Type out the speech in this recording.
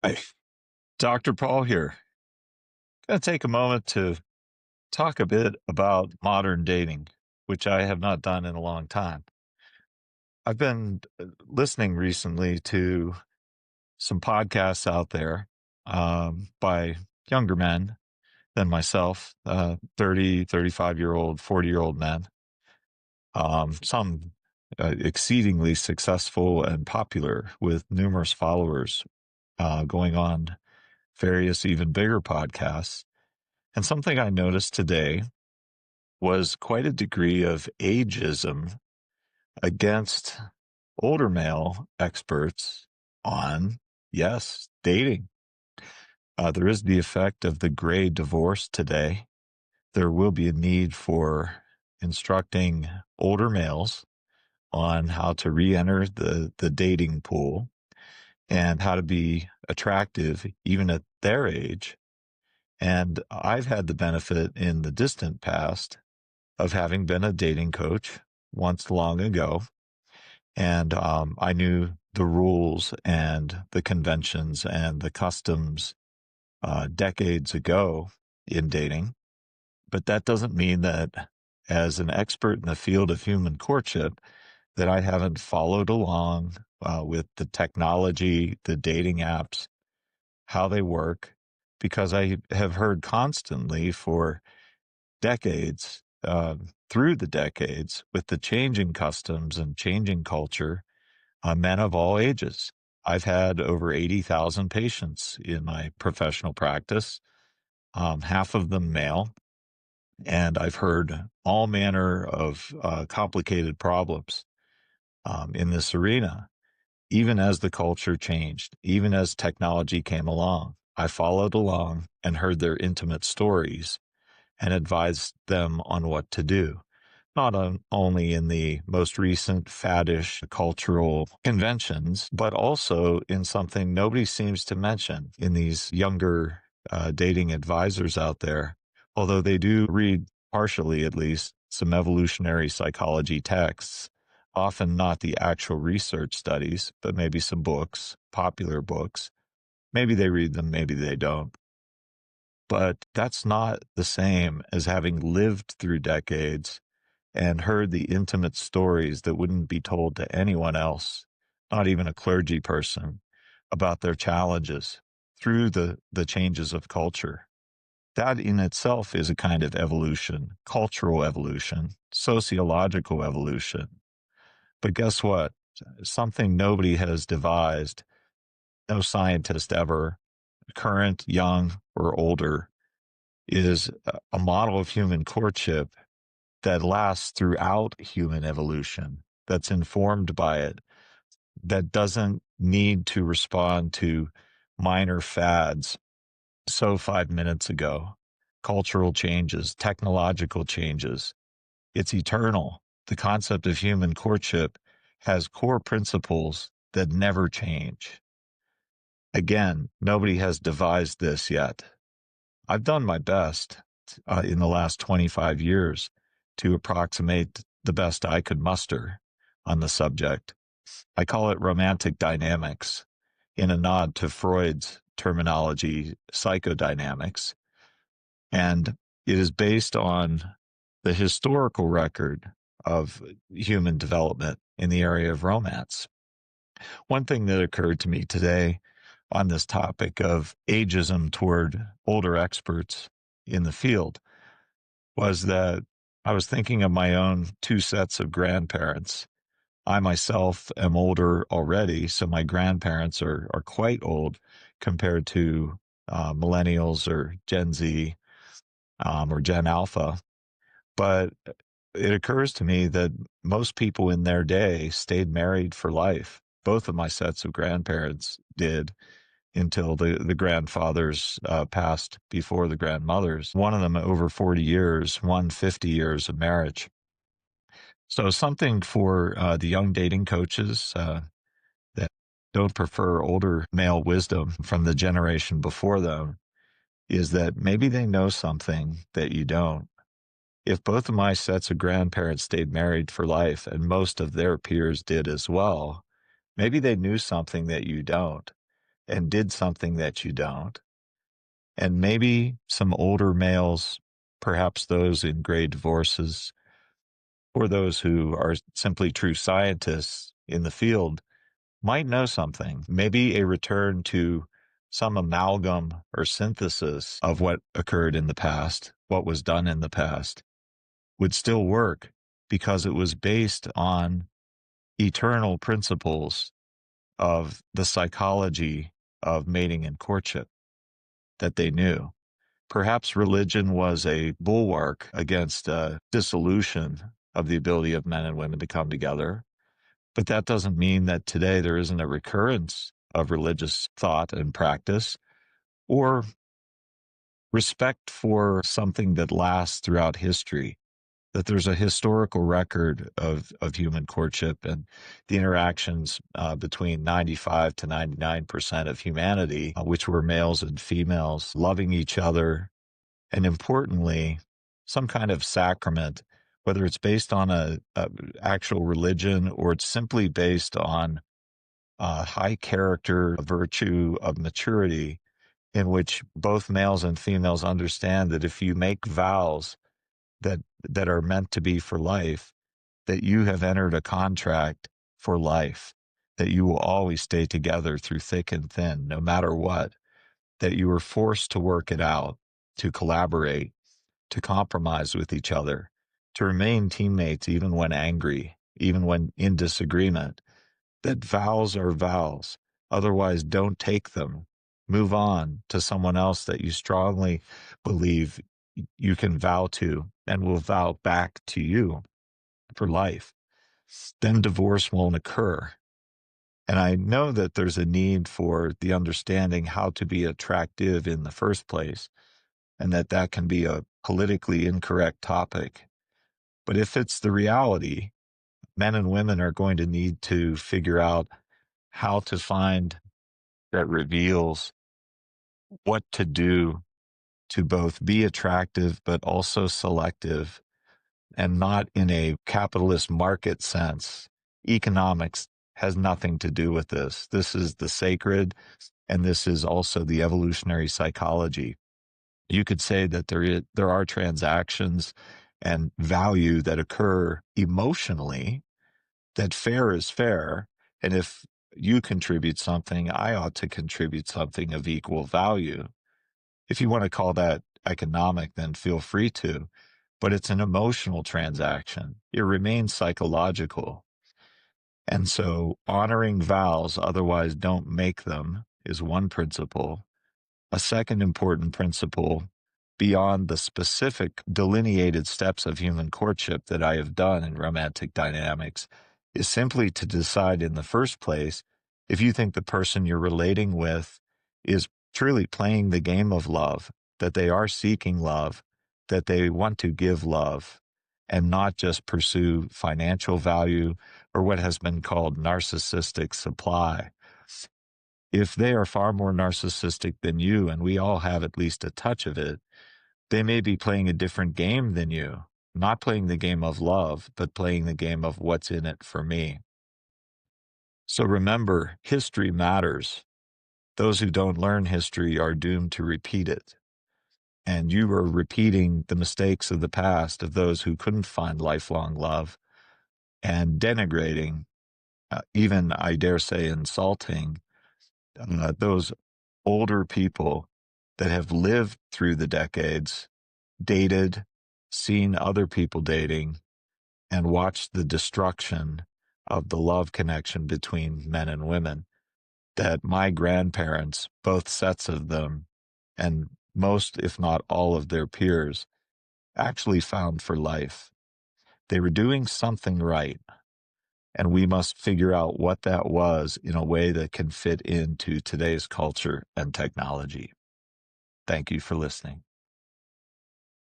Hi, Dr. Paul here. Going to take a moment to talk a bit about modern dating, which I have not done in a long time. I've been listening recently to some podcasts out there by younger men than myself, 30, 35-year-old, 40-year-old men, some exceedingly successful and popular with numerous followers going on various even bigger podcasts. And something I noticed today was quite a degree of ageism against older male experts on, yes, dating. There is the effect of the gray divorce today. There will be a need for instructing older males on how to re-enter the dating pool and how to be attractive even at their age. And I've had the benefit in the distant past of having been a dating coach once long ago. And I knew the rules and the conventions and the customs decades ago in dating. But that doesn't mean that as an expert in the field of human courtship, that I haven't followed along with the technology, the dating apps, how they work, because I have heard constantly for decades, through the decades, with the changing customs and changing culture, men of all ages. I've had over 80,000 patients in my professional practice, half of them male, and I've heard all manner of complicated problems in this arena. Even as the culture changed, even as technology came along, I followed along and heard their intimate stories and advised them on what to do, not only in the most recent faddish cultural conventions, but also in something nobody seems to mention in these younger dating advisors out there, although they do read, partially at least, some evolutionary psychology texts, often not the actual research studies, but maybe some books, popular books. Maybe they read them, maybe they don't. But that's not the same as having lived through decades and heard the intimate stories that wouldn't be told to anyone else, not even a clergy person, about their challenges through the changes of culture. That in itself is a kind of evolution, cultural evolution, sociological evolution. But guess what? Something nobody has devised, no scientist ever, current, young, or older, is a model of human courtship that lasts throughout human evolution, that's informed by it, that doesn't need to respond to minor fads. So 5 minutes ago, cultural changes, technological changes, it's eternal. The concept of human courtship has core principles that never change. Again, nobody has devised this yet. I've done my best in the last 25 years to approximate the best I could muster on the subject. I call it romantic dynamics in a nod to Freud's terminology, psychodynamics. And it is based on the historical record of human development in the area of romance. One thing that occurred to me today on this topic of ageism toward older experts in the field was that I was thinking of my own two sets of grandparents. I myself am older already, so my grandparents are quite old compared to millennials or Gen Z or Gen Alpha. But it occurs to me that most people in their day stayed married for life. Both of my sets of grandparents did until the grandfathers passed before the grandmothers. One of them over 40 years, one 50 years of marriage. So something for the young dating coaches that don't prefer older male wisdom from the generation before them is that maybe they know something that you don't. If both of my sets of grandparents stayed married for life and most of their peers did as well, maybe they knew something that you don't. and did something that you don't. And maybe some older males, perhaps those in gray divorces, or those who are simply true scientists in the field, might know something. Maybe a return to some amalgam or synthesis of what occurred in the past, what was done in the past, would still work because it was based on eternal principles of the psychology of mating and courtship that they knew. Perhaps religion was a bulwark against dissolution of the ability of men and women to come together. But that doesn't mean that today there isn't a recurrence of religious thought and practice or respect for something that lasts throughout history, that there's a historical record of human courtship and the interactions between 95 to 99% of humanity, which were males and females loving each other, and importantly, some kind of sacrament, whether it's based on a actual religion or it's simply based on high character, virtue of maturity, in which both males and females understand that if you make vows that are meant to be for life, that you have entered a contract for life, that you will always stay together through thick and thin, no matter what, that you were forced to work it out, to collaborate, to compromise with each other, to remain teammates even when angry, even when in disagreement, that vows are vows. Otherwise, don't take them. Move on to someone else that you strongly believe you can vow to and will vow back to you for life. Then divorce won't occur. And I know that there's a need for the understanding how to be attractive in the first place, and that can be a politically incorrect topic. But if it's the reality, men and women are going to need to figure out how to find that reveals what to do to both be attractive but also selective, and not in a capitalist market sense. Economics has nothing to do with this. This is the sacred, and this is also the evolutionary psychology. You could say that there are transactions and value that occur emotionally, that fair is fair. And if you contribute something, I ought to contribute something of equal value. If you want to call that economic, then feel free to, but it's an emotional transaction. It remains psychological. And so honoring vows, otherwise don't make them, is one principle. A second important principle, beyond the specific delineated steps of human courtship that I have done in romantic dynamics, is simply to decide in the first place if you think the person you're relating with is truly playing the game of love, that they are seeking love, that they want to give love, and not just pursue financial value or what has been called narcissistic supply. If they are far more narcissistic than you, and we all have at least a touch of it, they may be playing a different game than you, not playing the game of love, but playing the game of what's in it for me. So remember, history matters. Those who don't learn history are doomed to repeat it. And you are repeating the mistakes of the past of those who couldn't find lifelong love, and denigrating, even I dare say insulting, those older people that have lived through the decades, dated, seen other people dating, and watched the destruction of the love connection between men and women, that my grandparents, both sets of them, and most, if not all of their peers, actually found for life. They were doing something right, and we must figure out what that was in a way that can fit into today's culture and technology. Thank you for listening.